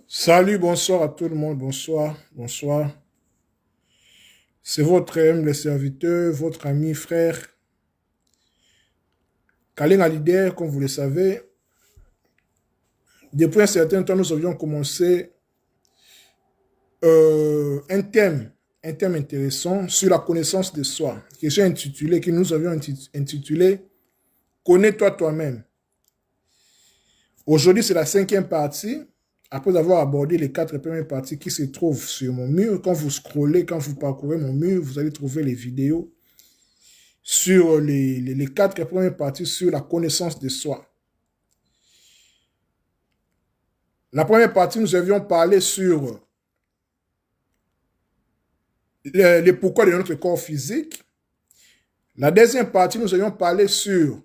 Salut, bonsoir à tout le monde, bonsoir, bonsoir. C'est votre humble serviteur, votre ami, frère, Kalen Alider, comme vous le savez. Depuis un certain temps, nous avions commencé un thème intéressant sur la connaissance de soi, que nous avions intitulé Connais-toi toi-même. Aujourd'hui, c'est la cinquième partie. Après avoir abordé les 4 premières parties qui se trouvent sur mon mur, quand vous scrollez, quand vous parcourez mon mur, vous allez trouver les vidéos sur les 4 premières parties sur la connaissance de soi. La première partie, nous avions parlé sur le pourquoi de notre corps physique. La deuxième partie, nous avions parlé sur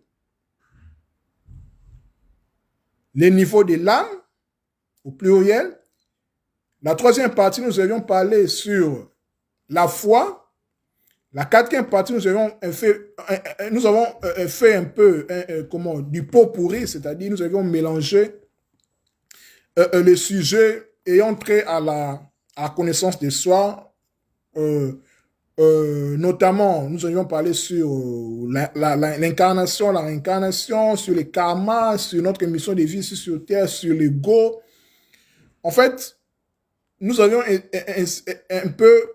les niveaux de l'âme, au pluriel. La troisième partie, nous avions parlé sur la foi. La quatrième partie, nous avons fait un peu du pot pourri, c'est-à-dire nous avions mélangé les sujets ayant trait à la connaissance de soi. Notamment, nous avions parlé sur l'incarnation, la réincarnation, sur les karmas, sur notre mission de vie ici sur Terre, sur l'ego. En fait, nous avions un peu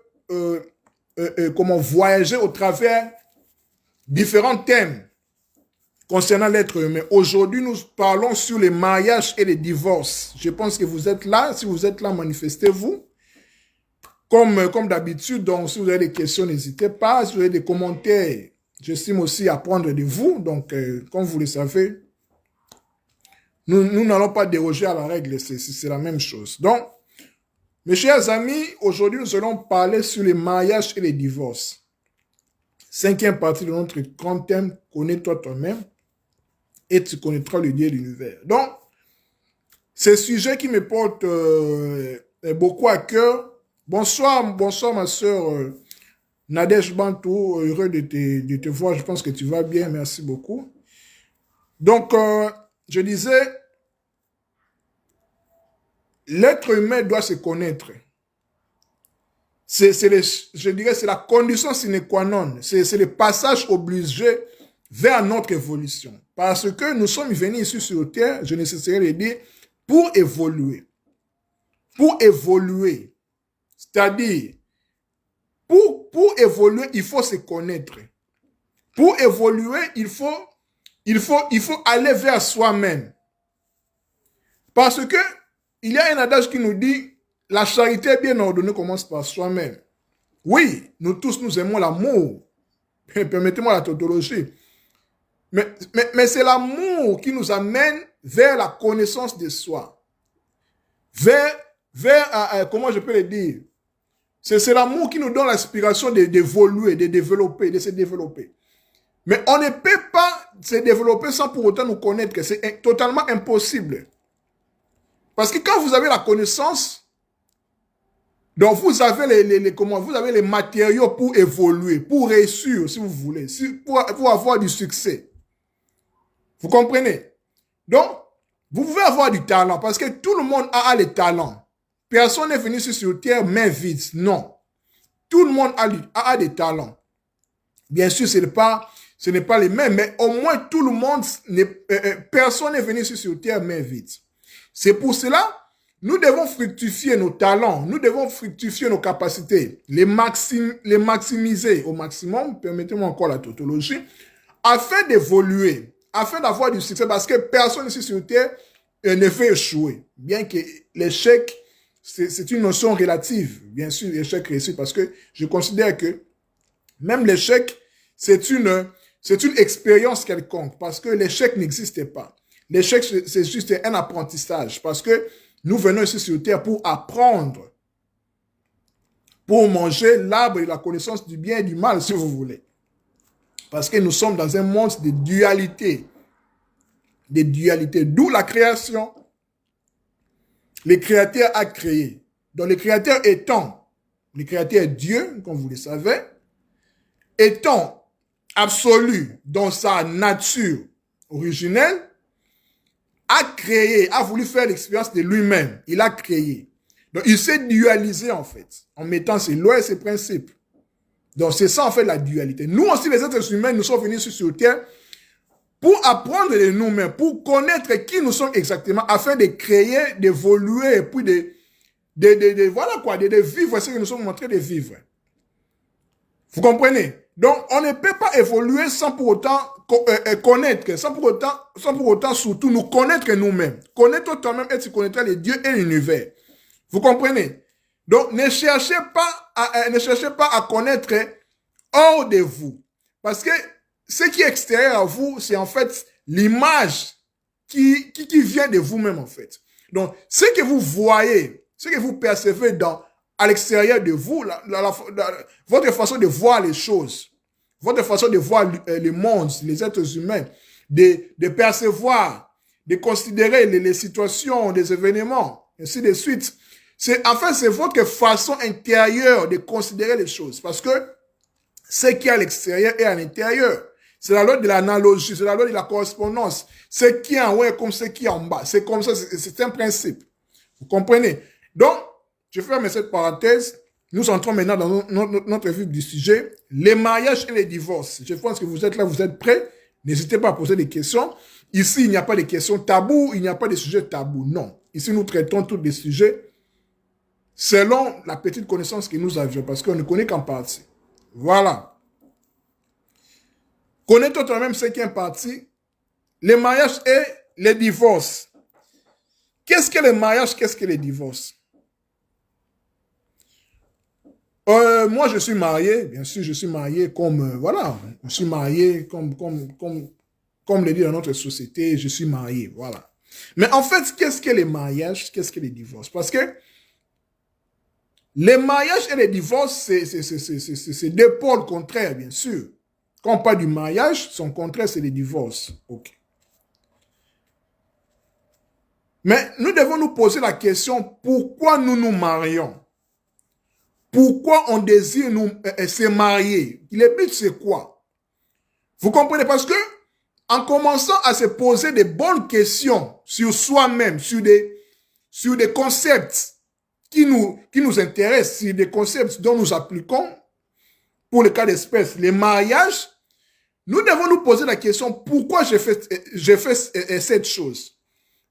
voyager au travers différents thèmes concernant l'être humain. Aujourd'hui, nous parlons sur les mariages et les divorces. Je pense que vous êtes là. Si vous êtes là, manifestez-vous. Comme d'habitude, donc si vous avez des questions, n'hésitez pas. Si vous avez des commentaires, j'estime aussi apprendre de vous. Donc, comme vous le savez, nous n'allons pas déroger à la règle. C'est la même chose. Donc, mes chers amis, aujourd'hui, nous allons parler sur les mariages et les divorces. Cinquième partie de notre grand thème, connais-toi toi-même et tu connaîtras le Dieu de l'univers. Donc, c'est un sujet qui me porte beaucoup à cœur. Bonsoir, bonsoir ma soeur Nadège Bantou, heureux de te voir, je pense que tu vas bien, merci beaucoup. Donc, je disais, l'être humain doit se connaître. Je dirais c'est la condition sine qua non, c'est le passage obligé vers notre évolution. Parce que nous sommes venus ici sur Terre, je nécessaire de dire, pour évoluer. Pour évoluer. C'est-à-dire, pour évoluer, il faut se connaître. Pour évoluer, il faut aller vers soi-même. Parce que il y a un adage qui nous dit la charité bien ordonnée commence par soi-même. Oui, nous tous nous aimons l'amour. Permettez-moi la tautologie. Mais c'est l'amour qui nous amène vers la connaissance de soi. Comment je peux le dire? C'est l'amour qui nous donne l'aspiration d'évoluer, de développer, de se développer. Mais on ne peut pas se développer sans pour autant nous connaître, que c'est totalement impossible. Parce que quand vous avez la connaissance, donc vous avez vous avez les matériaux pour évoluer, pour réussir, si vous voulez, pour avoir du succès. Vous comprenez? Donc, vous pouvez avoir du talent, parce que tout le monde a les talents. Personne n'est venu sur Terre main vide, non. Tout le monde a des talents. Bien sûr, ce n'est pas les mêmes, mais au moins tout le monde, personne n'est venu sur Terre main vide. C'est pour cela, nous devons fructifier nos talents, nous devons fructifier nos capacités, les maximiser au maximum, permettez-moi encore la tautologie, afin d'évoluer, afin d'avoir du succès, parce que personne ici sur Terre ne fait échouer. Bien que l'échec, c'est une notion relative, bien sûr, l'échec réussi, parce que je considère que même l'échec, c'est une expérience quelconque, parce que l'échec n'existe pas. L'échec, c'est juste un apprentissage, parce que Nous venons ici sur terre pour apprendre, pour manger l'arbre de la connaissance du bien et du mal, si vous voulez. Parce que nous sommes dans un monde de dualité. De dualité. D'où la création. Le Créateur a créé. Donc le Créateur étant, le Créateur est Dieu, comme vous le savez, étant absolu dans sa nature originelle, a créé, a voulu faire l'expérience de lui-même. Il a créé. Donc, il s'est dualisé, en fait, en mettant ses lois et ses principes. Donc, c'est ça, en fait, la dualité. Nous aussi, les êtres humains, nous sommes venus sur Terre pour apprendre de nous-mêmes, pour connaître qui nous sommes exactement, afin de créer, d'évoluer, et puis voilà quoi, de vivre ce que nous sommes en train de vivre. Vous comprenez? Donc, on ne peut pas évoluer sans pour autant connaître, sans pour autant surtout nous connaître nous-mêmes. Connaître toi-même et tu connaîtras les dieux et l'univers. Vous comprenez? Donc, ne cherchez pas à connaître hors de vous. Parce que ce qui est extérieur à vous, c'est en fait l'image qui vient de vous-même, en fait. Donc, ce que vous voyez, ce que vous percevez à l'extérieur de vous, votre façon de voir les choses, votre façon de voir le monde, les êtres humains, de percevoir, de considérer les situations, les événements, ainsi de suite. C'est votre façon intérieure de considérer les choses. Parce que ce qui est à l'extérieur est à l'intérieur. C'est la loi de l'analogie, c'est la loi de la correspondance. Ce qui est en haut est comme ce qui est en bas. C'est comme ça, c'est un principe. Vous comprenez? Donc, je ferme cette parenthèse. Nous entrons maintenant dans notre vif du sujet. Les mariages et les divorces. Je pense que vous êtes là, vous êtes prêts. N'hésitez pas à poser des questions. Ici, il n'y a pas de questions tabous, il n'y a pas de sujets tabous. Non. Ici, nous traitons tous les sujets selon la petite connaissance que nous avions, parce qu'on ne connaît qu'en partie. Voilà. Connais-toi toi-même ce qui est en partie. Les mariages et les divorces. Qu'est-ce que le mariage, qu'est-ce que les divorces? Moi, je suis marié, bien sûr, je suis marié comme, voilà, je suis marié comme le dit dans notre société, je suis marié, voilà. Mais en fait, qu'est-ce que les mariages, qu'est-ce que les divorces? Parce que les mariages et les divorces, c'est deux pôles contraires, bien sûr. Quand on parle du mariage, son contraire, c'est les divorces. Ok. Mais nous devons nous poser la question, pourquoi nous nous marions? Pourquoi on désire se marier? Le but, c'est quoi? Vous comprenez? Parce que, en commençant à se poser des bonnes questions sur soi-même, sur des concepts qui nous intéressent, sur des concepts dont nous appliquons, pour le cas d'espèce, les mariages, nous devons nous poser la question, pourquoi j'ai fait cette chose?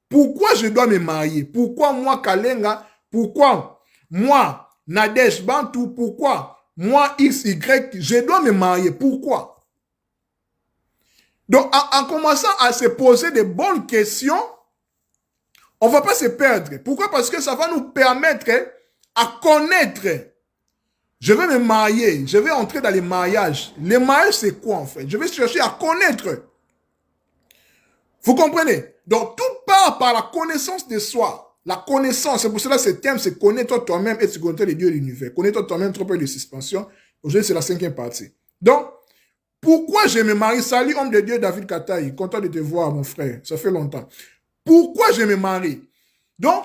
Pourquoi je dois me marier? Pourquoi moi, Kalenga? Pourquoi moi, Nadège Bantou? Pourquoi moi, XY, je dois me marier? Pourquoi? Donc, en commençant à se poser des bonnes questions, on ne va pas se perdre. Pourquoi? Parce que ça va nous permettre à connaître. Je vais me marier, je vais entrer dans les mariages. Les mariages, c'est quoi en fait? Je vais chercher à connaître. Vous comprenez? Donc, tout part par la connaissance de soi. La connaissance, c'est pour cela que ce thème, c'est connaître toi-même et tu connaître les dieux de l'univers. Connaître toi-même, trop peu de suspension. Aujourd'hui, c'est la 5e partie. Donc, pourquoi je me marie? Salut, homme de Dieu, David Kataï. Content de te voir, mon frère. Ça fait longtemps. Pourquoi je me marie? Donc,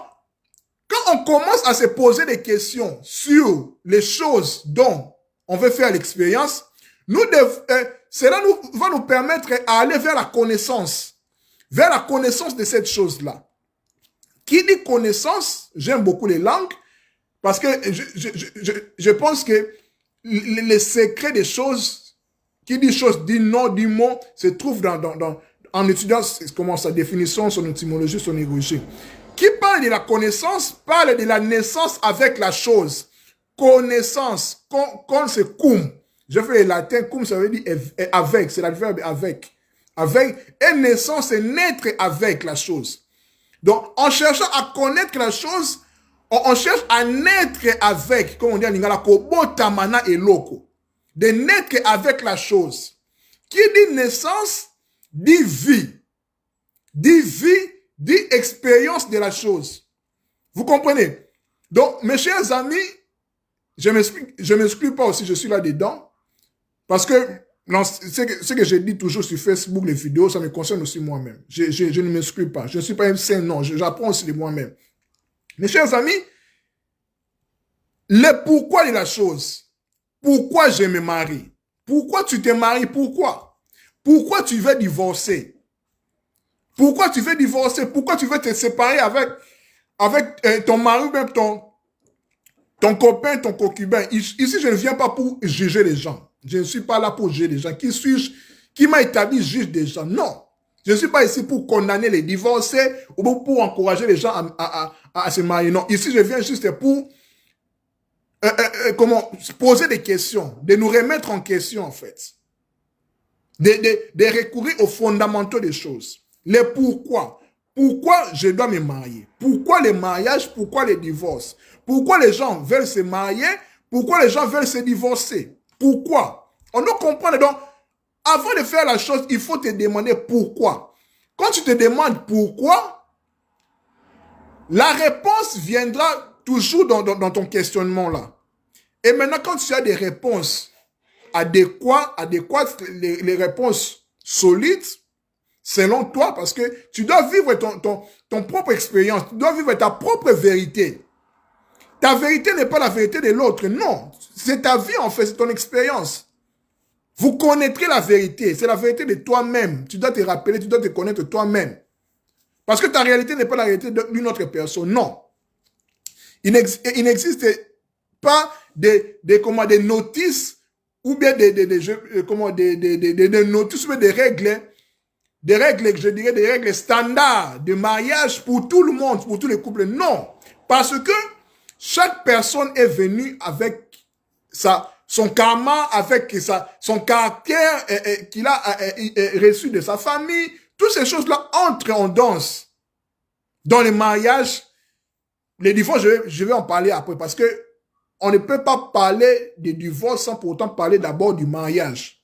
quand on commence à se poser des questions sur les choses dont on veut faire l'expérience, cela va nous permettre à aller vers la connaissance de cette chose-là. Qui dit connaissance, j'aime beaucoup les langues, parce que je pense que les secrets des choses, qui dit chose, dit non, dit mot, se trouve en étudiant comment sa définition, son étymologie, son érologie. Qui parle de la connaissance, parle de la naissance avec la chose. Connaissance, con c'est cum. Je fais le latin, cum ça veut dire avec, c'est l'adverbe avec. Avec, et naissance, c'est naître avec la chose. Donc, en cherchant à connaître la chose, on cherche à naître avec, comme on dit en lingala, kobotamana et loko. De naître avec la chose. Qui dit naissance, dit vie. Dit vie, dit expérience de la chose. Vous comprenez? Donc, mes chers amis, je ne m'exclus pas aussi, je suis là-dedans. Parce que ce que je dis toujours sur Facebook, les vidéos, ça me concerne aussi moi-même. Je ne m'exclus pas. Je ne suis pas un saint, non. J'apprends aussi de moi-même. Mes chers amis, le pourquoi de la chose. Pourquoi je me marie? Pourquoi tu te maries? Pourquoi? Pourquoi tu veux divorcer? Pourquoi tu veux divorcer? Pourquoi tu veux te séparer avec ton mari ou même ton copain, ton concubin? Ici, je ne viens pas pour juger les gens. Je ne suis pas là pour juger les gens. Qui suis-je? Qui m'a établi juge des gens? Non. Je ne suis pas ici pour condamner les divorcés ou pour encourager les gens à se marier. Non. Ici, je viens juste pour poser des questions, de nous remettre en question, en fait. De recourir aux fondamentaux des choses. Les pourquoi. Pourquoi je dois me marier? Pourquoi les mariages? Pourquoi les divorces? Pourquoi les gens veulent se marier? Pourquoi les gens veulent se divorcer? Pourquoi? On doit comprendre. Donc, avant de faire la chose, il faut te demander pourquoi. Quand tu te demandes pourquoi, la réponse viendra toujours dans ton questionnement là. Et maintenant, quand tu as des réponses adéquates, les réponses solides, selon toi, parce que tu dois vivre ton propre expérience, tu dois vivre ta propre vérité. Ta vérité n'est pas la vérité de l'autre, non. C'est ta vie en fait, c'est ton expérience. Vous connaîtrez la vérité, c'est la vérité de toi-même. Tu dois te rappeler, tu dois te connaître toi-même. Parce que ta réalité n'est pas la réalité d'une autre personne, non. Il n'existe pas des notices ou bien des notices ou des règles, je dirais des règles standards de mariage pour tout le monde, pour tous les couples. Non, parce que chaque personne est venue avec son karma, avec son caractère qu'il a reçu de sa famille. Toutes ces choses-là entrent en danse dans les mariages. Les divorces, je vais en parler après parce que on ne peut pas parler de divorce sans pour autant parler d'abord du mariage.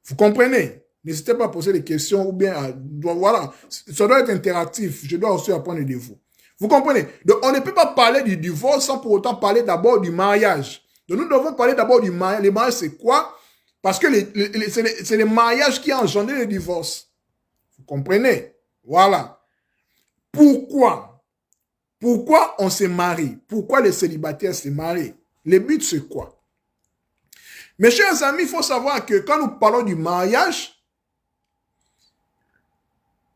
Vous comprenez? N'hésitez pas à poser des questions ou bien voilà, ça doit être interactif. Je dois aussi apprendre de vous. Vous comprenez? Donc, on ne peut pas parler du divorce sans pour autant parler d'abord du mariage. Donc, nous devons parler d'abord du mariage. Le mariage, c'est quoi? Parce que c'est le mariage qui a engendré le divorce. Vous comprenez? Voilà. Pourquoi? Pourquoi on se marie? Pourquoi les célibataires se marient? Le but, c'est quoi? Mes chers amis, il faut savoir que quand nous parlons du mariage,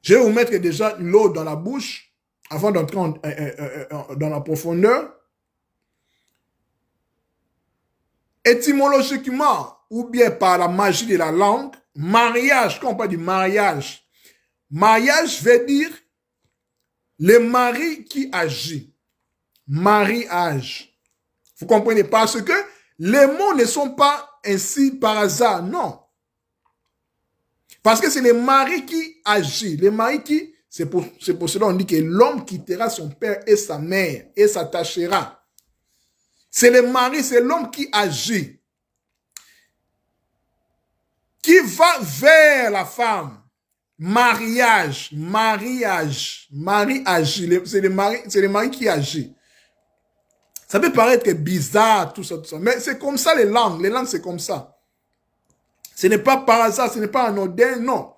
je vais vous mettre déjà l'eau dans la bouche avant d'entrer dans la profondeur. Étymologiquement, ou bien par la magie de la langue, mariage, quand on parle du mariage, mariage veut dire le mari qui agit. Mariage. Vous comprenez? Parce que les mots ne sont pas ainsi par hasard, non. Parce que c'est le mari qui agit. Le mari qui, c'est pour cela qu'on dit que l'homme quittera son père et sa mère et s'attachera. C'est le mari, c'est l'homme qui agit. Qui va vers la femme. Mariage, mari agit. C'est le mari qui agit. Ça peut paraître bizarre, tout ça. Mais c'est comme ça les langues. Les langues, c'est comme ça. Ce n'est pas par hasard, ce n'est pas anodin, non.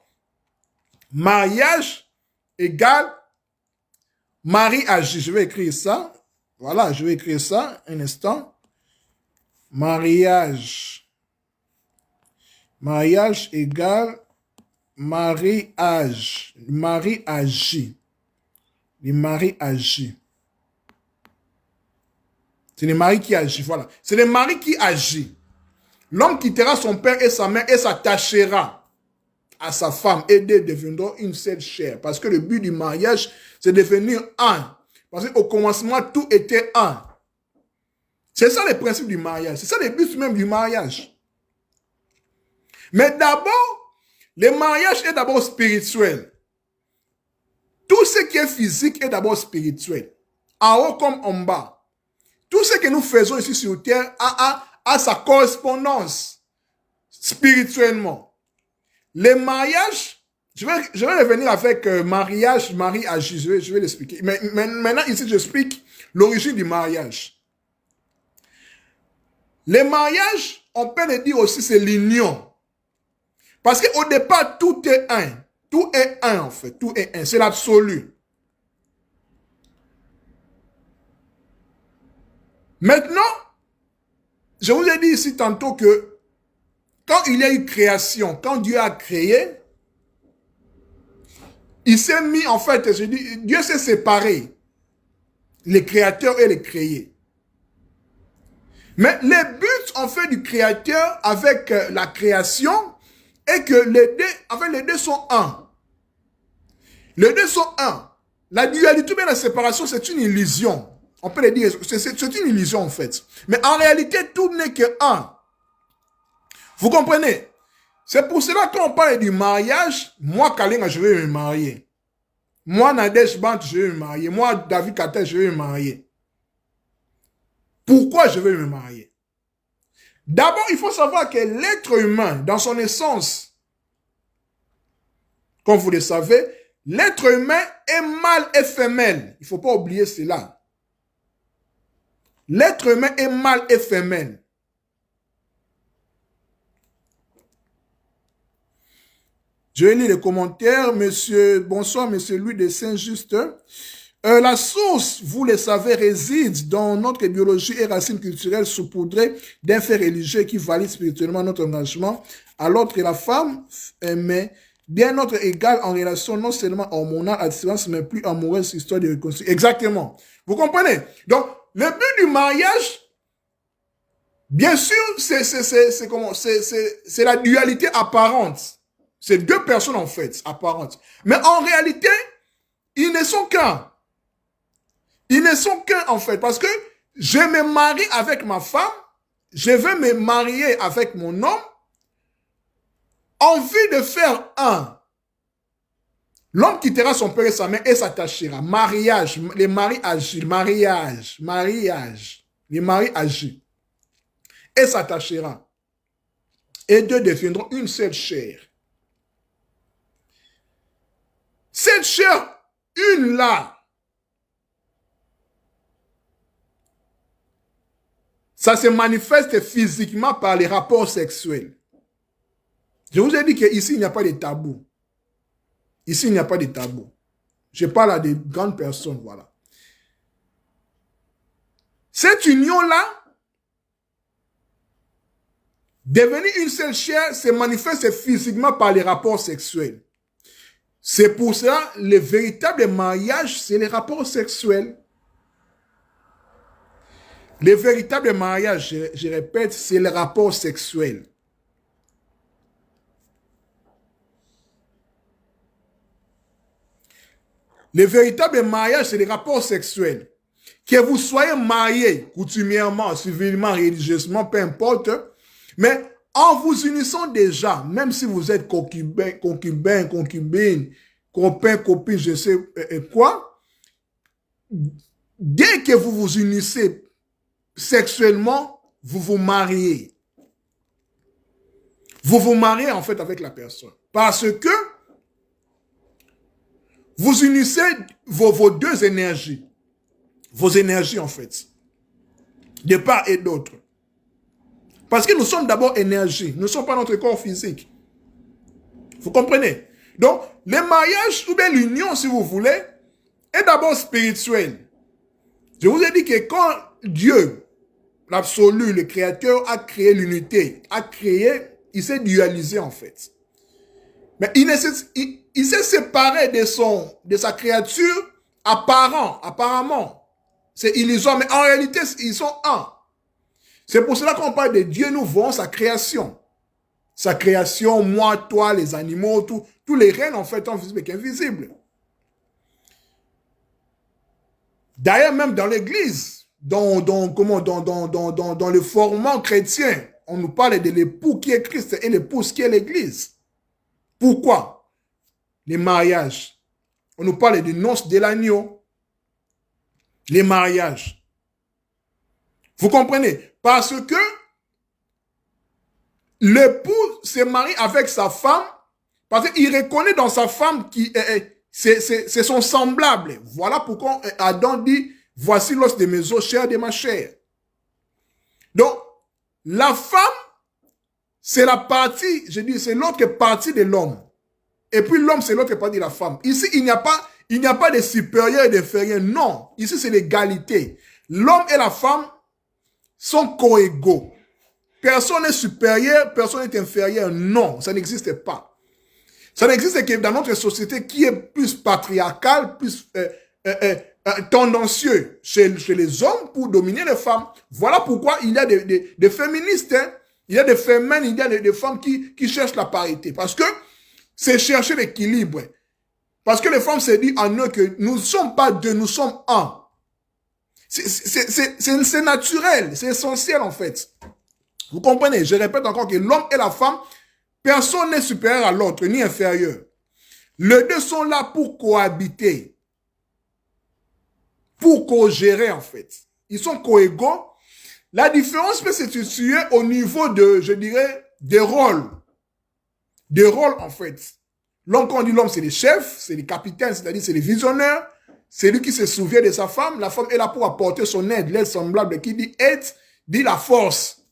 Mariage égale mari agit. Je vais écrire ça. Voilà, je vais écrire ça un instant. Mariage. Mariage égale mariage. Mari agit. Le mari agit. C'est le mari qui agit, voilà. C'est le mari qui agit. L'homme quittera son père et sa mère et s'attachera à sa femme et deux deviendront une seule chair. Parce que le but du mariage, c'est de devenir un. Parce qu'au commencement, tout était un. C'est ça le principe du mariage. C'est ça le but même du mariage. Mais d'abord, le mariage est d'abord spirituel. Tout ce qui est physique est d'abord spirituel. En haut comme en bas. Tout ce que nous faisons ici sur terre a sa correspondance spirituellement. Le mariage, je vais revenir avec mariage, mari agit, je vais l'expliquer. Mais maintenant, ici, j'explique l'origine du mariage. Le mariage, on peut le dire aussi, c'est l'union. Parce qu'au départ, tout est un. Tout est un, en fait. Tout est un. C'est l'absolu. Maintenant, je vous ai dit ici tantôt que quand il y a eu création, quand Dieu a créé, il s'est mis, en fait, je dis, Dieu s'est séparé, les créateurs et les créés. Mais le but, en fait, du créateur avec la création est que les deux sont un. Les deux sont un. La dualité, mais la séparation, c'est une illusion. On peut le dire, c'est une illusion, en fait. Mais en réalité, tout n'est que un. Vous comprenez? C'est pour cela que quand on parle du mariage, moi, Kalinga, je vais me marier. Moi, Nadège Bant, je vais me marier. Moi, David Katel, je vais me marier. Pourquoi je vais me marier? D'abord, il faut savoir que l'être humain, dans son essence, comme vous le savez, l'être humain est mâle et femelle. Il ne faut pas oublier cela. L'être humain est mâle et femelle. Je vais lire les commentaires. Bonsoir, monsieur Louis de Saint-Just. La source, vous le savez, réside dans notre biologie et racines culturelles saupoudrées d'un fait religieux qui valide spirituellement notre engagement, alors que la femme, mais bien notre égale en relation non seulement hormonale à distance, mais plus amoureuse, histoire de reconstruire. Exactement. Vous comprenez? Donc, le but du mariage, bien sûr, c'est la dualité apparente. C'est deux personnes, en fait, apparentes. Mais en réalité, ils ne sont qu'un. Ils ne sont qu'un, en fait, parce que je me marie avec ma femme, je vais me marier avec mon homme, envie de faire un. L'homme quittera son père et sa mère et s'attachera. Mariage, les maris agissent. Mariage. Les maris agissent. Et s'attachera. Et deux deviendront une seule chair. Cette chair, une là, ça se manifeste physiquement par les rapports sexuels. Je vous ai dit qu'ici, il n'y a pas de tabou. Ici, il n'y a pas de tabou. Je parle à des grandes personnes, voilà. Cette union-là, devenir une seule chair, se manifeste physiquement par les rapports sexuels. C'est pour ça, le véritable mariage, c'est les rapports sexuels. Le véritable mariage, je répète, c'est le rapport sexuel. Le véritable mariage, c'est les rapports sexuels. Que vous soyez marié, coutumièrement, civilement, religieusement, peu importe, mais en vous unissant déjà, même si vous êtes concubine, copain, copine, je sais quoi, dès que vous vous unissez sexuellement, vous vous mariez. Vous vous mariez en fait avec la personne. Parce que vous unissez vos deux énergies. Vos énergies en fait. De part et d'autre. Parce que nous sommes d'abord énergie. Nous ne sommes pas notre corps physique. Vous comprenez? Donc, le mariage ou bien l'union, si vous voulez, est d'abord spirituel. Je vous ai dit que quand Dieu, l'absolu, le créateur, a créé l'unité, il s'est dualisé en fait. Mais il s'est séparé de sa créature apparemment. C'est illusoire, mais en réalité, ils sont un. C'est pour cela qu'on parle de Dieu, nous voyons sa création. Sa création, moi, toi, les animaux, tous les règnes, en fait, sont visibles et invisibles. D'ailleurs, même dans l'église, dans le format chrétien, on nous parle de l'époux qui est Christ et l'épouse qui est l'église. Pourquoi? Les mariages. On nous parle des noces de l'agneau. Les mariages. Vous comprenez? Parce que l'époux se marie avec sa femme parce qu'il reconnaît dans sa femme qui c'est son semblable. Voilà pourquoi Adam dit, voici l'os de mes os, chair de ma chair. Donc, la femme, c'est la partie, je dis, c'est l'autre partie de l'homme. Et puis l'homme, c'est l'autre partie de la femme. Ici, il n'y a pas de supérieur et d'inférieur. Non. Ici, c'est l'égalité. L'homme et la femme sont coégaux. Personne n'est supérieur, personne n'est inférieur. Non, ça n'existe pas. Ça n'existe que dans notre société qui est plus patriarcale, plus tendancieux chez les hommes pour dominer les femmes. Voilà pourquoi il y a des féministes, hein. Il y a des femmes, il y a des femmes qui cherchent la parité. Parce que c'est chercher l'équilibre. Parce que les femmes se disent en eux que nous ne sommes pas deux, nous sommes un. C'est naturel, c'est essentiel en fait. Vous comprenez? Je répète encore que l'homme et la femme, personne n'est supérieur à l'autre, ni inférieur. Les deux sont là pour cohabiter. Pour co-gérer en fait. Ils sont coégaux. La différence peut se situer au niveau de, je dirais, des rôles. Des rôles en fait. L'homme, quand on dit l'homme, c'est les chefs, c'est les capitaines, c'est-à-dire c'est les visionnaires. C'est lui qui se souvient de sa femme. La femme est là pour apporter son aide, l'aide semblable. Qui dit aide, dit la force.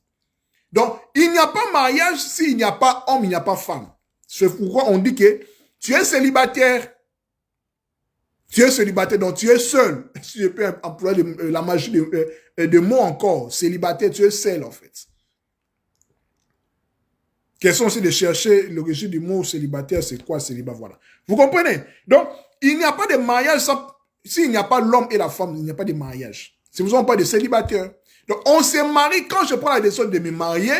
Donc, il n'y a pas mariage s'il n'y a pas homme, il n'y a pas femme. C'est pourquoi on dit que tu es célibataire. Tu es célibataire, donc tu es seul. Si je peux employer la magie de mots encore. Célibataire, tu es seul en fait. Question aussi de chercher l'origine du mot célibataire, c'est quoi célibat, voilà. Vous comprenez? Donc, il n'y a pas de mariage sans... S'il n'y a pas l'homme et la femme, il n'y a pas de mariage. Si vous n'avez pas de célibataire. Donc, on se marie. Quand je prends la décision de me marier,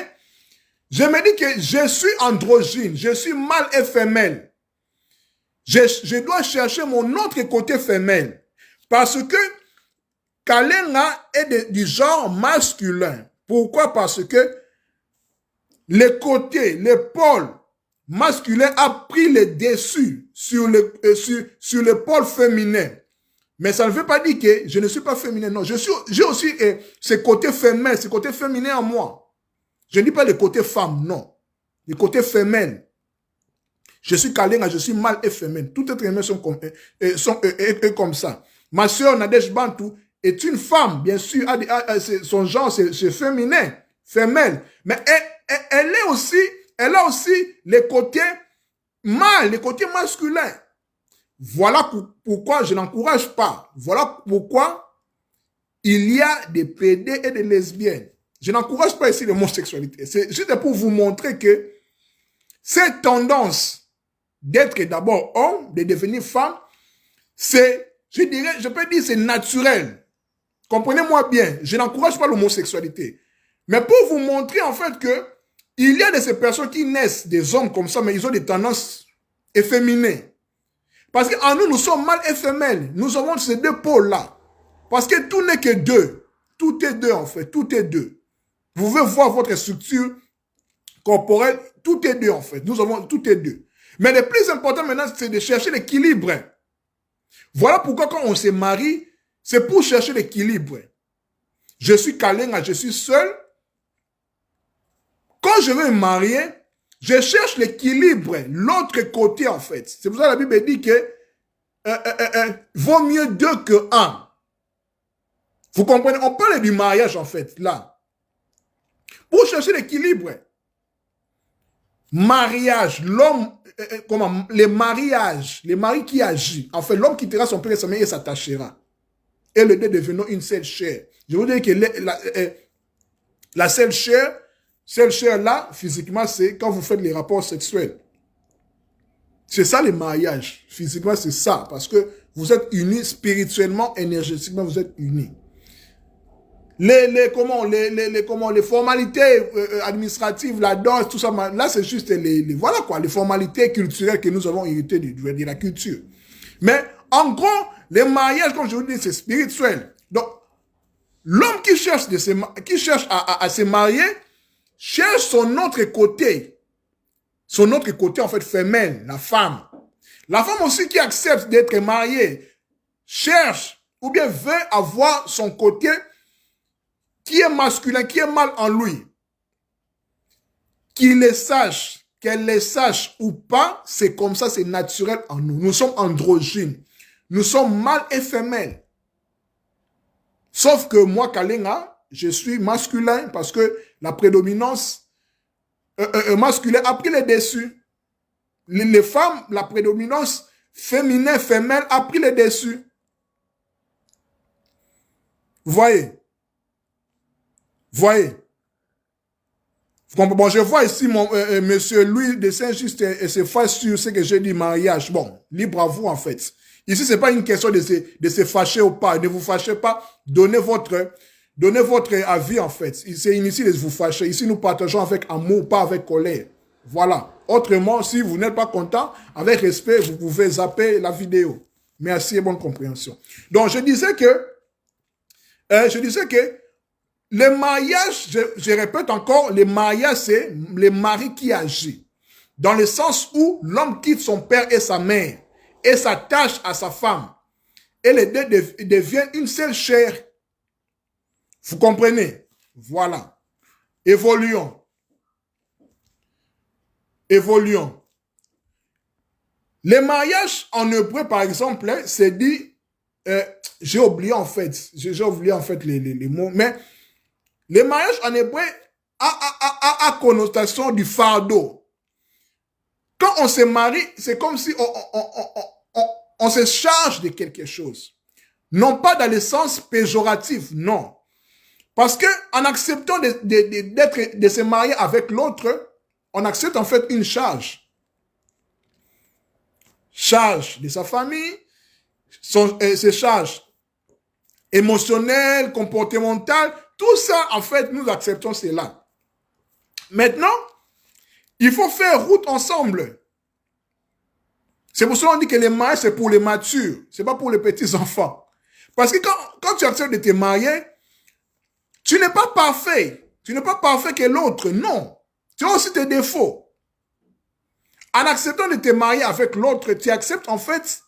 je me dis que je suis androgyne, je suis mâle et femelle. Je dois chercher mon autre côté femelle. Parce que Kalenga est du genre masculin. Pourquoi? Parce que les côtés, les pôles masculins a pris le dessus sur le pôle féminin. Mais ça ne veut pas dire que je ne suis pas féminin. Non, j'ai aussi ce côté féminin, ce côté féminin en moi. Je ne dis pas le côté femme, non. Le côté féminin. Je suis Kalenga, je suis mâle et féminin. Tout être humain sont comme ça. Ma soeur Nadège Bantou est une femme, bien sûr. Son genre, c'est féminin, femelle. Mais elle a aussi les côtés mâles, les côtés masculins. Voilà pourquoi je n'encourage pas. Voilà pourquoi il y a des PD et des lesbiennes. Je n'encourage pas ici l'homosexualité. C'est juste pour vous montrer que cette tendance d'être d'abord homme, de devenir femme, c'est, je peux dire, c'est naturel. Comprenez-moi bien, je n'encourage pas l'homosexualité. Mais pour vous montrer en fait que il y a de ces personnes qui naissent des hommes comme ça, mais ils ont des tendances efféminées. Parce qu'en nous, nous sommes mâles et femelles. Nous avons ces deux pôles-là. Parce que tout n'est que deux. Tout est deux en fait, tout est deux. Vous pouvez voir votre structure corporelle, tout est deux en fait. Nous avons, tout est deux. Mais le plus important maintenant, c'est de chercher l'équilibre. Voilà pourquoi quand on se marie, c'est pour chercher l'équilibre. Je suis Kalenga, je suis seul. Quand je veux me marier, je cherche l'équilibre, l'autre côté en fait. C'est pour ça que la Bible dit que vaut mieux deux que un. Vous comprenez? On parle du mariage en fait, là. Pour chercher l'équilibre. Mariage, l'homme, les mariages, les maris qui agissent. En fait, l'homme quittera son père et sa mère et s'attachera. Et les deux devenant une seule chair. Je vous dis que la seule chair, cette chair-là, physiquement, c'est quand vous faites les rapports sexuels. C'est ça le mariage. Physiquement, c'est ça. Parce que vous êtes unis spirituellement, énergétiquement, vous êtes unis. Les formalités administratives, la danse, tout ça, là, c'est juste voilà quoi, les formalités culturelles que nous avons héritées de la culture. Mais, en gros, les mariages, comme je vous dis, c'est spirituel. Donc, l'homme qui cherche à se marier, cherche son autre côté. Son autre côté, en fait, femelle, la femme. La femme aussi qui accepte d'être mariée, cherche, ou bien veut avoir son côté qui est masculin, qui est mâle en lui. Qu'il le sache, qu'elle le sache ou pas, c'est comme ça, c'est naturel en nous. Nous sommes androgynes. Nous sommes mâles et femelles. Sauf que moi, Kalenga, je suis masculin parce que la prédominance masculin a pris les dessus. Les femmes, la prédominance féminin, femelle a pris les dessus. Voyez. Voyez. Bon, je vois ici monsieur Louis de Saint-Just et se fasse sur ce que j'ai dit, mariage. Bon, libre à vous en fait. Ici, ce n'est pas une question de se fâcher ou pas. Ne vous fâchez pas. Donnez votre avis en fait. C'est inutile de vous fâcher. Ici, nous partageons avec amour, pas avec colère. Voilà. Autrement, si vous n'êtes pas content, avec respect, vous pouvez zapper la vidéo. Merci et bonne compréhension. Donc, je disais que les mariages, je répète encore, les mariages, c'est le mari qui agit. Dans le sens où l'homme quitte son père et sa mère et s'attache à sa femme. Et les deux deviennent une seule chair. Vous comprenez? Voilà. Évoluons. Évoluons. Les mariages en hébreu, par exemple, c'est dit, j'ai oublié en fait les mots, mais les mariages en hébreu a connotation du fardeau. Quand on se marie, c'est comme si on se charge de quelque chose. Non pas dans le sens péjoratif, non. Parce que en acceptant de se marier avec l'autre, on accepte en fait une charge. Charge de sa famille, ses charges émotionnelles, comportementales, tout ça, en fait, nous acceptons cela. Maintenant, il faut faire route ensemble. C'est pour ça qu'on dit que les mariages, c'est pour les matures. C'est pas pour les petits-enfants. Parce que quand tu acceptes de te marier, tu n'es pas parfait. Tu n'es pas parfait que l'autre. Non. Tu as aussi tes défauts. En acceptant de te marier avec l'autre, tu acceptes en fait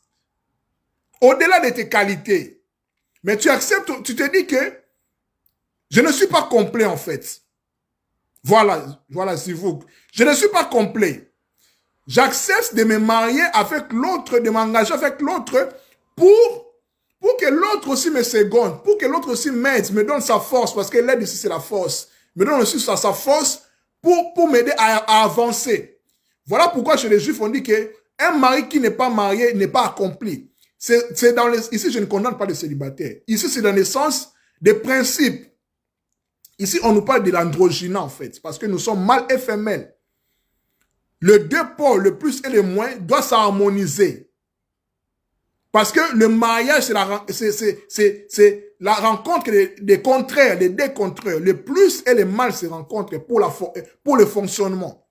au-delà de tes qualités. Mais tu acceptes, tu te dis que je ne suis pas complet en fait. Voilà, s'il vous plaît. Je ne suis pas complet. J'accepte de me marier avec l'autre, de m'engager avec l'autre pour que l'autre aussi me seconde, pour que l'autre aussi m'aide, me donne sa force, parce que l'aide ici c'est la force. Me donne aussi sa force pour m'aider à avancer. Voilà pourquoi chez les Juifs on dit que un mari qui n'est pas marié n'est pas accompli. Ici je ne condamne pas les célibataires. Ici c'est dans le sens des principes. Ici, on nous parle de l'androgyne, en fait, parce que nous sommes mâles et femelles. Le deux pôles, le plus et le moins, doivent s'harmoniser. Parce que le mariage, c'est la rencontre des contraires, des deux contraires. Le plus et le mal se rencontrent pour le fonctionnement.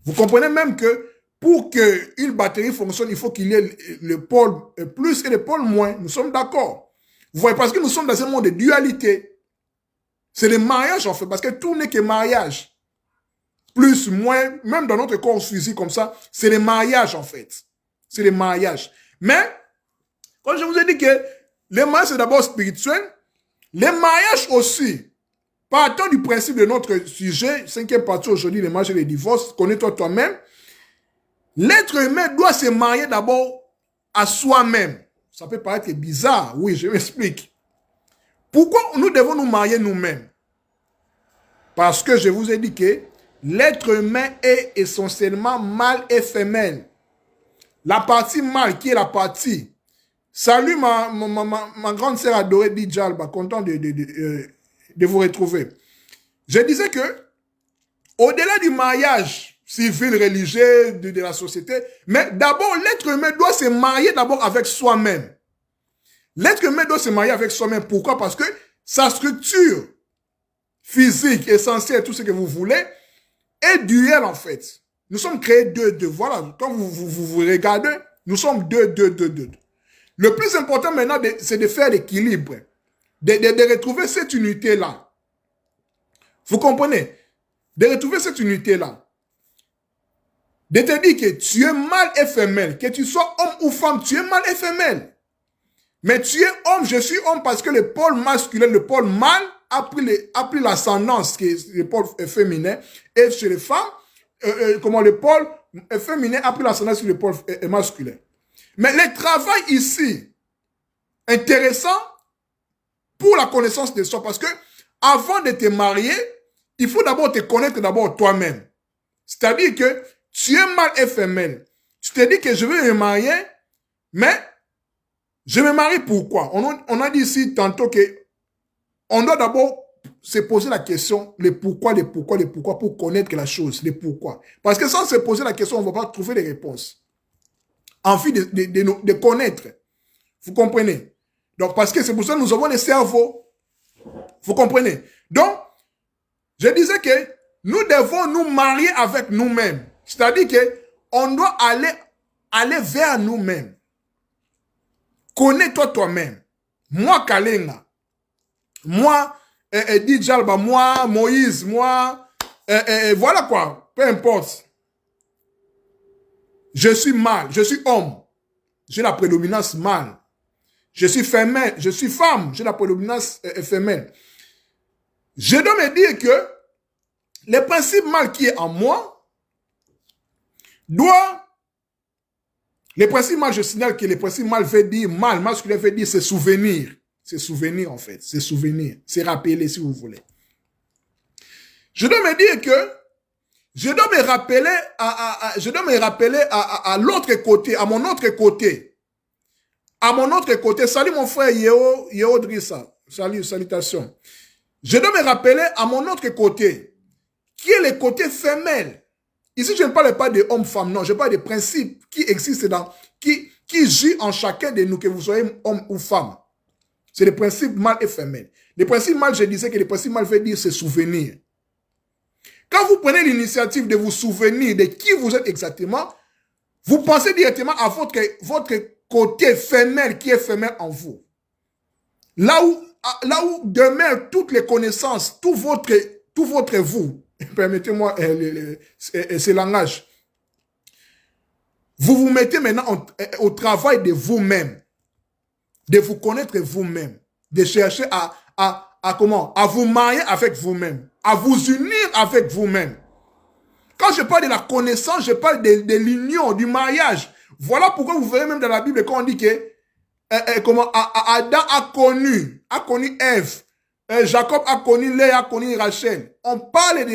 Vous comprenez même que pour qu'une batterie fonctionne, il faut qu'il y ait le pôle plus et le pôle moins. Nous sommes d'accord. Vous voyez, parce que nous sommes dans un monde de dualité. C'est le mariage en fait, parce que tout n'est que mariage. Plus, moins, même dans notre corps physique comme ça, c'est le mariage en fait. C'est le mariage. Mais, quand je vous ai dit que le mariage c'est d'abord spirituel, le mariage aussi, partant du principe de notre sujet, 5e partie aujourd'hui, le mariage et le divorce, connais-toi toi-même, l'être humain doit se marier d'abord à soi-même. Ça peut paraître bizarre, oui, je m'explique. Pourquoi nous devons nous marier nous-mêmes? Parce que je vous ai dit que l'être humain est essentiellement mâle et femelle. La partie mâle qui est la partie. Salut ma grande sœur adorée Didjalba, content de vous retrouver. Je disais que au-delà du mariage civil, religieux, de la société, mais d'abord l'être humain doit se marier d'abord avec soi-même. L'être humain doit se marier avec soi-même. Pourquoi? Parce que sa structure physique, essentielle, tout ce que vous voulez, est duel en fait. Nous sommes créés deux. Voilà, quand vous regardez, nous sommes deux. Le plus important maintenant, c'est de faire l'équilibre, de retrouver cette unité-là. Vous comprenez? De retrouver cette unité-là. De te dire que tu es mâle et femelle, que tu sois homme ou femme, tu es mâle et femelle. Mais tu es homme, je suis homme parce que le pôle masculin, le pôle mâle a pris l'ascendance qui est le pôle féminin. Et chez les femmes, le pôle féminin a pris l'ascendance sur le pôle masculin. Mais le travail ici, intéressant, pour la connaissance de soi. Parce que avant de te marier, il faut d'abord te connaître d'abord toi-même. C'est-à-dire que tu es mâle et femelle. Tu te dis que je vais me marier, mais je me marie pourquoi? On a dit ici tantôt que on doit d'abord se poser la question, les pourquoi pour connaître la chose, les pourquoi. Parce que sans se poser la question, on ne va pas trouver les réponses. Envie de connaître. Vous comprenez? Donc, parce que c'est pour ça que nous avons les cerveaux. Vous comprenez? Donc, je disais que nous devons nous marier avec nous-mêmes. C'est-à-dire que on doit aller vers nous-mêmes. Connais-toi toi-même. Moi, Kalenga. Moi, Djalba, moi, Moïse, moi, voilà quoi. Peu importe. Je suis mâle, je suis homme. J'ai la prédominance mâle. Je suis femelle, je suis femme. J'ai la prédominance femelle. Je dois me dire que le principe mâle qui est en moi doit... Le principe mâle, je signale que le principe mâle veut dire, mâle, masculin veut dire c'est souvenir. C'est souvenir en fait, c'est souvenir. C'est rappeler si vous voulez. Je dois me dire que je dois me rappeler à l'autre côté, à mon autre côté. À mon autre côté. Salut mon frère Yeo Drissa. Salut, salutations. Je dois me rappeler à mon autre côté, qui est le côté femelle. Ici, je ne parle pas de homme-femme, non, je parle des principes qui existent qui jouent en chacun de nous, que vous soyez homme ou femme. C'est le principe mâle et femelle. Le principe mâle, je disais que le principe mâle veut dire se souvenir. Quand vous prenez l'initiative de vous souvenir de qui vous êtes exactement, vous pensez directement à votre côté femelle qui est femelle en vous. Là où demeurent toutes les connaissances, tout votre vous. Permettez-moi ce langage. Vous vous mettez maintenant au travail de vous-même, de vous connaître vous-même, de chercher à vous marier avec vous-même, à vous unir avec vous-même. Quand je parle de la connaissance, je parle de l'union, du mariage. Voilà pourquoi vous verrez même dans la Bible quand on dit que Adam a connu Ève, Jacob a connu Léa, a connu Rachel. On parle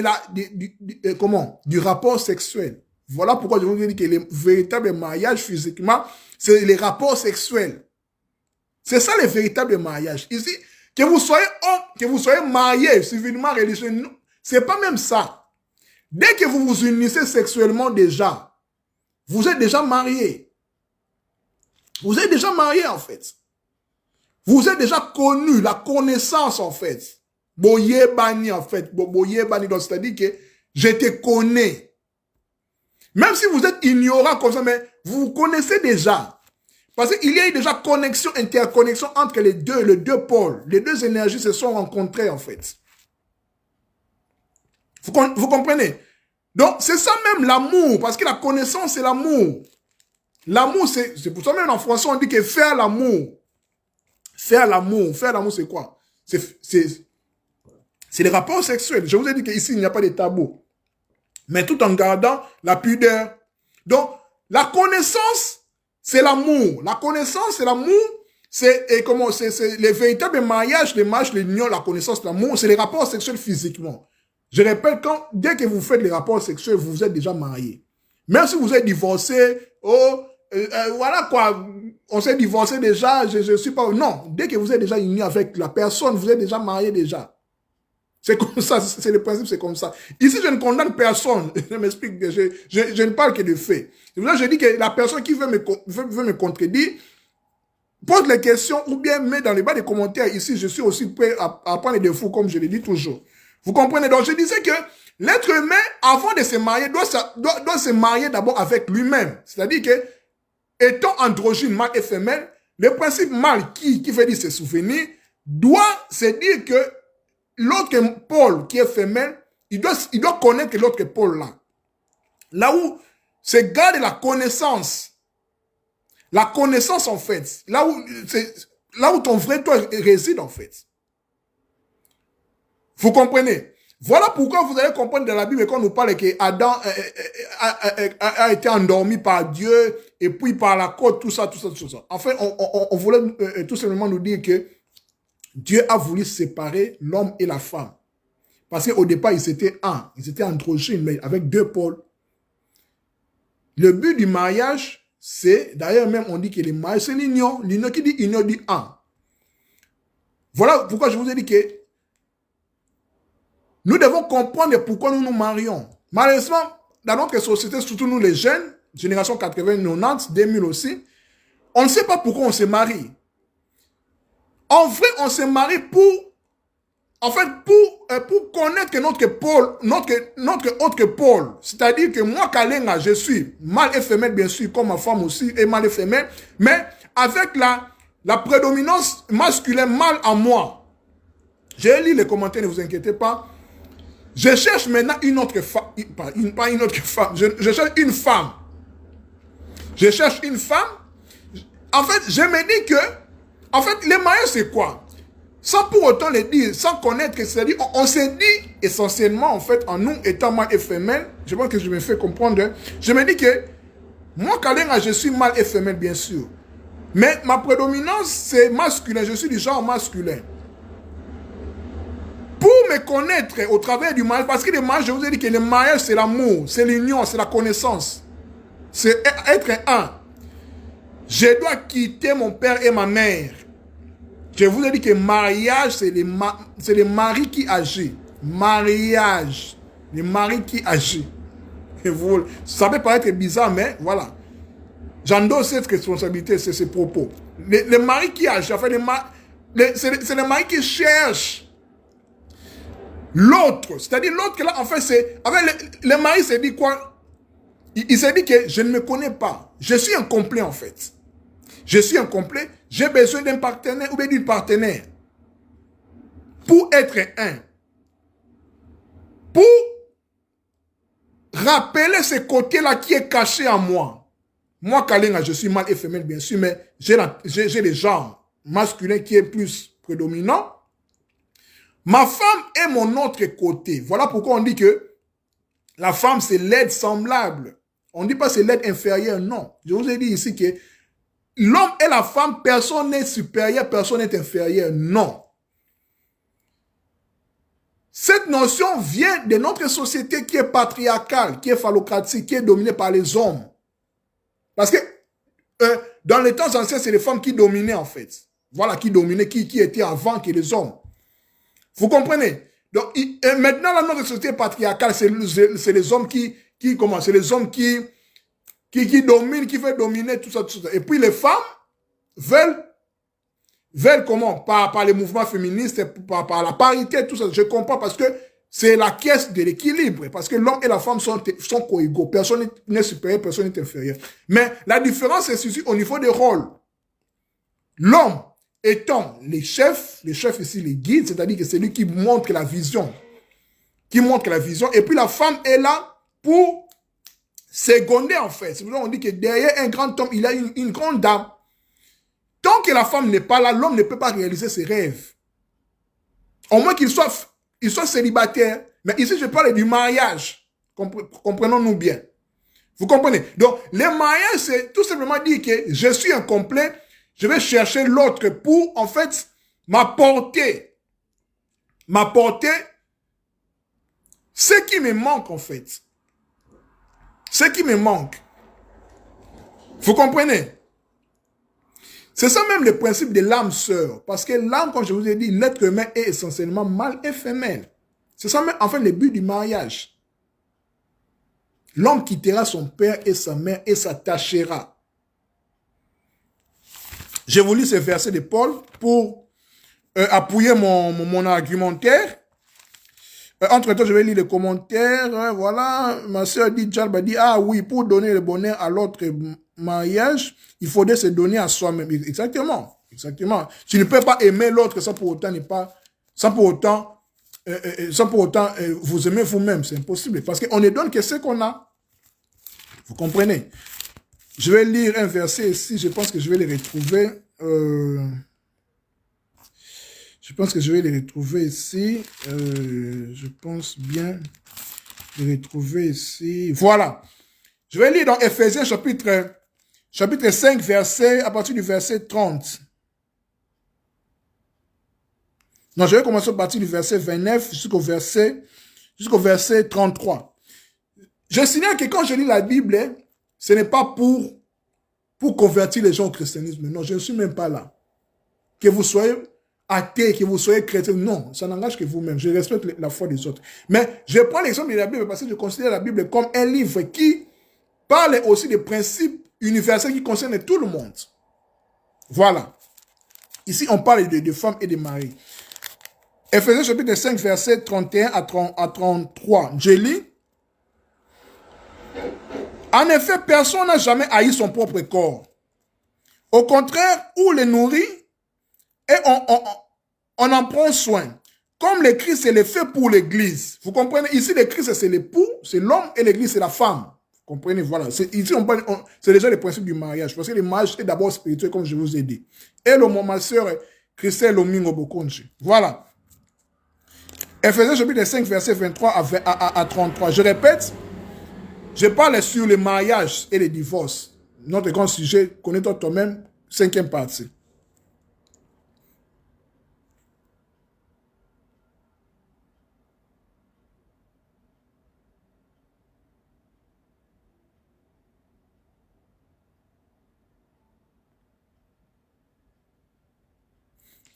du rapport sexuel. Voilà pourquoi je vous dis que le véritable mariage physiquement, c'est les rapports sexuels. C'est ça le véritable mariage. Ici, que vous soyez homme, que vous soyez marié, civilement, religieux, c'est pas même ça. Dès que vous vous unissez sexuellement déjà, vous êtes déjà marié. Vous êtes déjà marié en fait. Vous êtes déjà connu, la connaissance en fait. Boye bani en fait. Boye bani, donc c'est-à-dire que je te connais. Même si vous êtes ignorant comme ça, mais vous vous connaissez déjà. Parce qu'il y a eu déjà connexion, interconnexion entre les deux pôles. Les deux énergies se sont rencontrées en fait. Vous comprenez? Donc c'est ça même l'amour, parce que la connaissance c'est l'amour. L'amour c'est pour ça même en français on dit que faire l'amour. Faire l'amour c'est quoi? C'est les rapports sexuels. Je vous ai dit qu'ici il n'y a pas de tabou. Mais tout en gardant la pudeur. Donc la connaissance c'est l'amour. La connaissance c'est l'amour. C'est les véritables mariages, l'union, la connaissance, l'amour, c'est les rapports sexuels physiquement. Je répète, dès que vous faites les rapports sexuels, vous êtes déjà marié. Même si vous êtes divorcé, voilà quoi, on s'est divorcé déjà, je suis pas... Non, dès que vous êtes déjà uni avec la personne, vous êtes déjà marié déjà. C'est comme ça, c'est le principe, c'est comme ça. Ici, je ne condamne personne. Je m'explique, je ne parle que de faits. C'est pour ça que je dis que la personne qui veut me contredire, pose les questions ou bien met dans les bas des commentaires. Ici, je suis aussi prêt à prendre les défauts, comme je le dis toujours. Vous comprenez? Donc, je disais que l'être humain, avant de se marier, doit se marier d'abord avec lui-même. C'est-à-dire que, étant androgyne, mâle et femelle, le principe mâle qui veut dire se souvenir, doit se dire que l'autre pôle qui est femelle, il doit connaître l'autre pôle-là. Là où se garde la connaissance. La connaissance, en fait. Là où ton vrai toi réside, en fait. Vous comprenez? Voilà pourquoi vous allez comprendre dans la Bible quand on nous parle que Adam a été endormi par Dieu et puis par la côte, tout ça. Enfin, on voulait tout simplement nous dire que Dieu a voulu séparer l'homme et la femme. Parce qu'au départ, ils étaient un. Ils étaient androgynes, mais avec deux pôles. Le but du mariage, c'est, d'ailleurs même on dit que le mariage, c'est l'union. L'union qui dit union dit un. Voilà pourquoi je vous ai dit que nous devons comprendre pourquoi nous nous marions. Malheureusement, dans notre société, surtout nous les jeunes, génération 80, 90, 2000 aussi, on ne sait pas pourquoi on se marie. En vrai, on se marie pour connaître notre pôle, notre autre pôle. C'est-à-dire que moi, Kalenga, je suis mâle et femelle, bien sûr, comme ma femme aussi est mâle et femelle, mais avec la prédominance masculine mâle en moi. J'ai lu les commentaires, ne vous inquiétez pas. Je cherche maintenant une autre femme, pas une autre femme, je cherche une femme. Je cherche une femme. En fait, je me dis que, en fait, le mariage, c'est quoi? Sans pour autant le dire, sans connaître que c'est-à-dire, on s'est dit essentiellement, en fait, en nous étant mâle et femelle, je pense que je me fais comprendre, je me dis que, moi, Kalenga, je suis mâle et femelle, bien sûr. Mais ma prédominance, c'est masculin, je suis du genre masculin. Pour me connaître au travers du mariage, parce que le mariage, je vous ai dit que le mariage, c'est l'amour, c'est l'union, c'est la connaissance. C'est être un. Je dois quitter mon père et ma mère. Je vous ai dit que mariage, c'est le mari qui agit. Mariage. Le mari qui agit. Et vous, ça peut paraître bizarre, mais voilà. J'endosse cette responsabilité, c'est ces propos. Le mari qui agit, enfin, c'est le mari qui cherche l'autre. C'est-à-dire l'autre, là, en fait, c'est... Le mari s'est dit quoi? Il s'est dit que je ne me connais pas. Je suis incomplet, en fait. Je suis incomplet. J'ai besoin d'un partenaire ou bien d'une partenaire. Pour être un. Pour rappeler ce côté-là qui est caché en moi. Moi, Kalenga, je suis mâle et femelle, bien sûr, mais j'ai les genres masculins qui est plus prédominant. Ma femme est mon autre côté. Voilà pourquoi on dit que la femme, c'est l'aide semblable. On ne dit pas c'est l'aide inférieure, non. Je vous ai dit ici que l'homme et la femme, personne n'est supérieur, personne n'est inférieur, non. Cette notion vient de notre société qui est patriarcale, qui est phallocratique, qui est dominée par les hommes. Parce que dans les temps anciens, c'est les femmes qui dominaient en fait. Voilà, qui dominaient, qui étaient avant que les hommes. Vous comprenez? Donc, maintenant, dans notre société patriarcale, c'est les hommes comment? C'est les hommes qui dominent, qui veulent dominer, tout ça, tout ça. Et puis les femmes veulent comment? Par les mouvements féministes, par la parité, tout ça. Je comprends parce que c'est la caisse de l'équilibre. Parce que l'homme et la femme sont coégaux. Personne n'est supérieur, personne n'est inférieur. Mais la différence, c'est surtout au niveau des rôles. L'homme étant les chefs ici, les guides, c'est-à-dire que c'est lui qui montre la vision. Et puis la femme est là pour seconder, en fait. C'est pour ça qu'on dit que derrière un grand homme, il y a une grande dame. Tant que la femme n'est pas là, l'homme ne peut pas réaliser ses rêves. Au moins qu'il soit célibataire. Mais ici, je parle du mariage. Comprenons-nous bien. Vous comprenez? Donc, le mariage, c'est tout simplement dire que je suis incomplet. Je vais chercher l'autre pour, en fait, m'apporter ce qui me manque, en fait. Ce qui me manque. Vous comprenez? C'est ça même le principe de l'âme sœur. Parce que l'âme, comme je vous ai dit, l'être humain est essentiellement mâle et femelle. C'est ça même, en fait, le but du mariage. L'homme quittera son père et sa mère et s'attachera. J'ai voulu ce verset de Paul pour appuyer mon argumentaire. Entre-temps, je vais lire les commentaires. Voilà, ma soeur dit, Jalba dit, ah oui, pour donner le bonheur à l'autre mariage, il faudrait se donner à soi-même. Exactement, exactement. Tu ne peux pas aimer l'autre sans pour autant vous aimer vous-même. C'est impossible. Parce qu'on ne donne que ce qu'on a. Vous comprenez? Je vais lire un verset ici. Je pense que je vais les retrouver. Je pense que je vais les retrouver ici. Je pense bien les retrouver ici. Voilà. Je vais lire dans Ephésiens chapitre 5, à partir du verset 30. Non, je vais commencer à partir du verset 29 jusqu'au verset 33. Je signale que quand je lis la Bible, ce n'est pas pour convertir les gens au christianisme. Non, je ne suis même pas là. Que vous soyez athée, que vous soyez chrétien, non, ça n'engage que vous-même. Je respecte la foi des autres. Mais je prends l'exemple de la Bible parce que je considère la Bible comme un livre qui parle aussi des principes universels qui concernent tout le monde. Voilà. Ici, on parle de femmes et de maris. Ephésiens chapitre 5, verset 31 à 33. Je lis. En effet, personne n'a jamais haï son propre corps. Au contraire, on le nourrit et on en prend soin. Comme le Christ est le fait pour l'église. Vous comprenez? Ici, le Christ, c'est l'époux, c'est l'homme et l'église, c'est la femme. Vous comprenez? Voilà. Ici, c'est déjà le principe du mariage. Parce que le mariage est d'abord spirituel, comme je vous ai dit. Et ma soeur, Christelle Omingo Bokonji. Voilà. Ephésiens chapitre 5, verset 23 à 33. Je répète, je parle sur le mariage et le divorce. Notre grand sujet, connais-toi toi-même, 5e partie.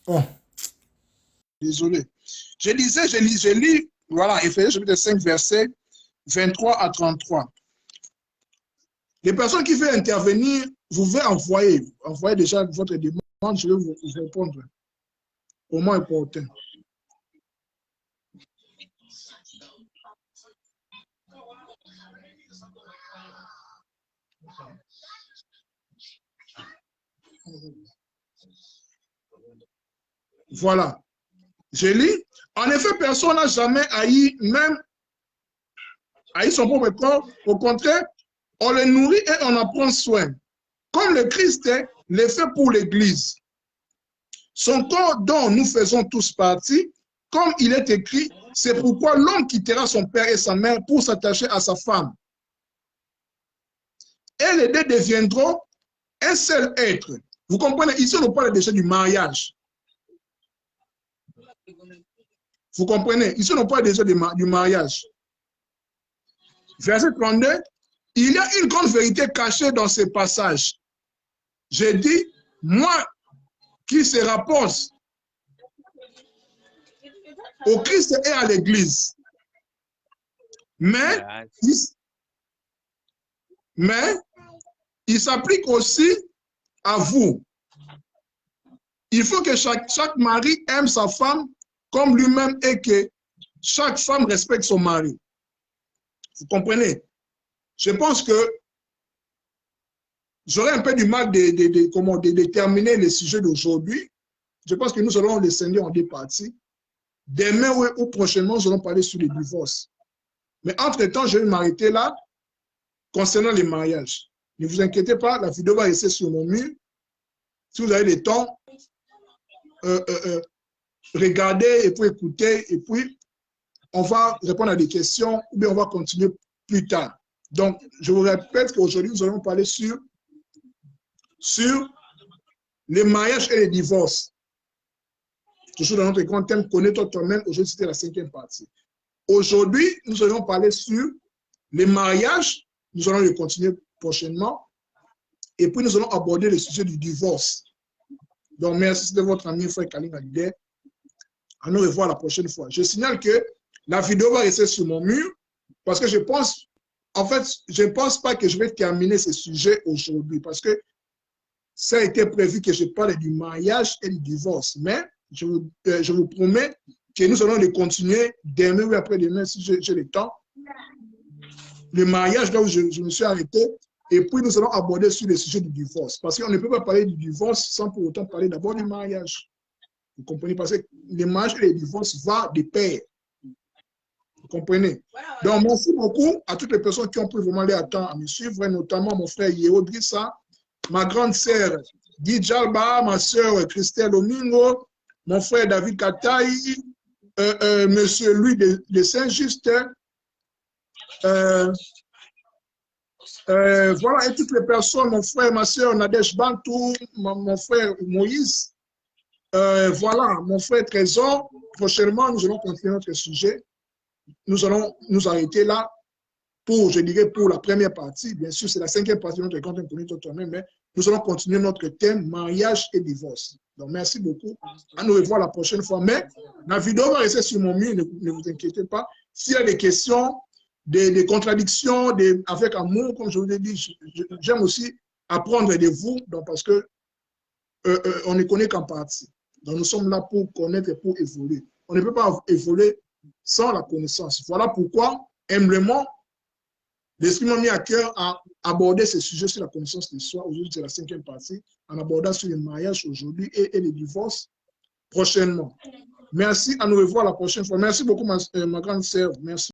Oh, désolé. Je lis, voilà, Ephésiens chapitre 5, verset 23 à 33. Les personnes qui veulent intervenir, vous pouvez envoyer déjà votre demande, je vais vous répondre au moins important. Voilà. Je lis. En effet, personne n'a jamais haï son propre corps. Au contraire, on le nourrit et on en prend soin. Comme le Christ est le fait pour l'Église. Son corps dont nous faisons tous partie, comme il est écrit, c'est pourquoi l'homme quittera son père et sa mère pour s'attacher à sa femme. Et les deux deviendront un seul être. Vous comprenez? Ici, on parle déjà du mariage. Vous comprenez? Ici, on parle déjà du mariage. Verset 32. Il y a une grande vérité cachée dans ce passage. J'ai dit, moi qui se rapporte au Christ et à l'Église. Mais il s'applique aussi à vous. Il faut que chaque mari aime sa femme comme lui-même et que chaque femme respecte son mari. Vous comprenez? Je pense que j'aurais un peu du mal de terminer le sujet d'aujourd'hui. Je pense que nous allons le scinder en deux parties. Demain ou prochainement, nous allons parler sur les divorces. Mais entre-temps, je vais m'arrêter là concernant les mariages. Ne vous inquiétez pas, la vidéo va rester sur mon mur. Si vous avez le temps, regardez et puis écoutez, et puis on va répondre à des questions ou bien on va continuer plus tard. Donc, je vous répète qu'aujourd'hui, nous allons parler sur les mariages et les divorces. Toujours dans notre grand thème, connais-toi toi-même. Aujourd'hui, c'était la 5e partie. Aujourd'hui, nous allons parler sur les mariages. Nous allons le continuer prochainement. Et puis, nous allons aborder le sujet du divorce. Donc, merci de votre ami, frère Kalinga Lidé. À nous revoir la prochaine fois. Je signale que la vidéo va rester sur mon mur parce que je pense, en fait, je ne pense pas que je vais terminer ce sujet aujourd'hui parce que ça a été prévu que je parle du mariage et du divorce. Mais je vous promets que nous allons le continuer demain ou après-demain si j'ai le temps. Le mariage, là où je me suis arrêté, et puis nous allons aborder sur le sujet du divorce. Parce qu'on ne peut pas parler du divorce sans pour autant parler d'abord du mariage. Vous comprenez? Parce que le mariage et le divorce vont de pair. Vous comprenez? Donc, merci beaucoup à toutes les personnes qui ont pris vraiment leur temps à me suivre, notamment mon frère Yeo Drissa, ma grande sœur Guy Djalba, ma sœur Christelle Omingo, mon frère David Kataï, monsieur Louis de Saint-Justin, voilà, et toutes les personnes, mon frère, ma soeur Nadège Bantou, mon frère Moïse, Voilà, mon frère Trésor, prochainement, nous allons continuer notre sujet. Nous allons nous arrêter là pour, je dirais, pour la première partie. Bien sûr, c'est la 5e partie de notre compte inconnu toi-même, mais nous allons continuer notre thème mariage et divorce. Donc, merci beaucoup. À nous revoir la prochaine fois. Mais la vidéo va rester sur mon mur, ne vous inquiétez pas. S'il y a des questions, des contradictions, avec amour, comme je vous l'ai dit, j'aime aussi apprendre de vous, donc parce que on ne connaît qu'en partie. Donc, nous sommes là pour connaître et pour évoluer. On ne peut pas évoluer sans la connaissance. Voilà pourquoi, humblement, l'Esprit m'a mis à cœur à aborder ce sujet sur la connaissance de soi. Aujourd'hui, c'est la 5e partie, en abordant sur le mariage aujourd'hui et le divorce prochainement. Merci, à nous revoir la prochaine fois. Merci beaucoup, ma grande sœur. Merci.